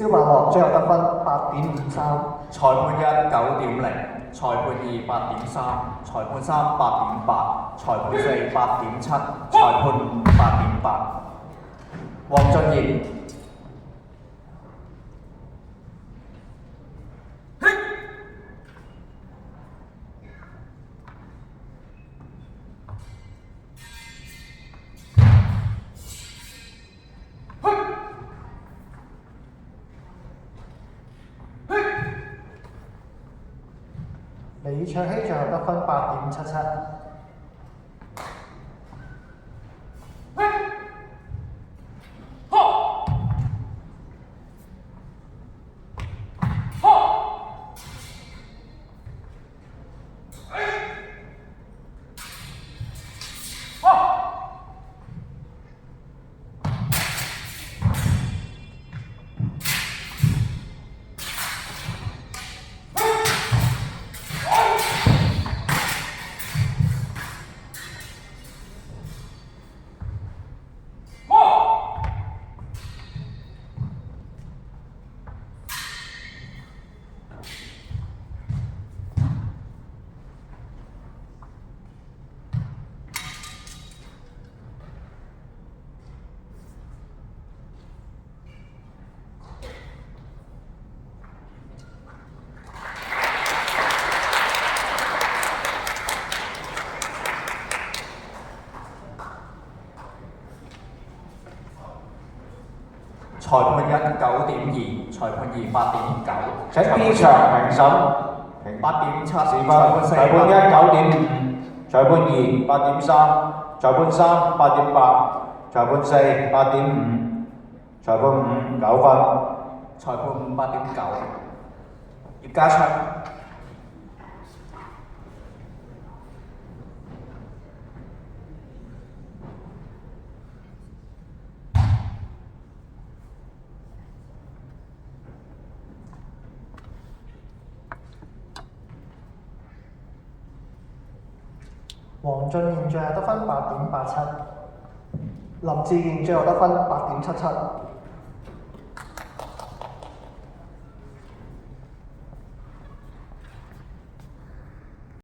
蕭伯樂最後得分8.53。裁判一9.0，裁判二8.3，裁判三8.8，裁判四8.7，裁判五8.8。黃俊賢。李卓希最後得分8.77。裁判一9.2，裁判二8.9。請 B 場評審8.7，時分，裁判一9.5，裁判二8.3，裁判三8.8，裁判四8.5，裁判五9分。裁判五8.9。葉家昌。黃俊賢最後得分8.87。林志健最後得分8.77。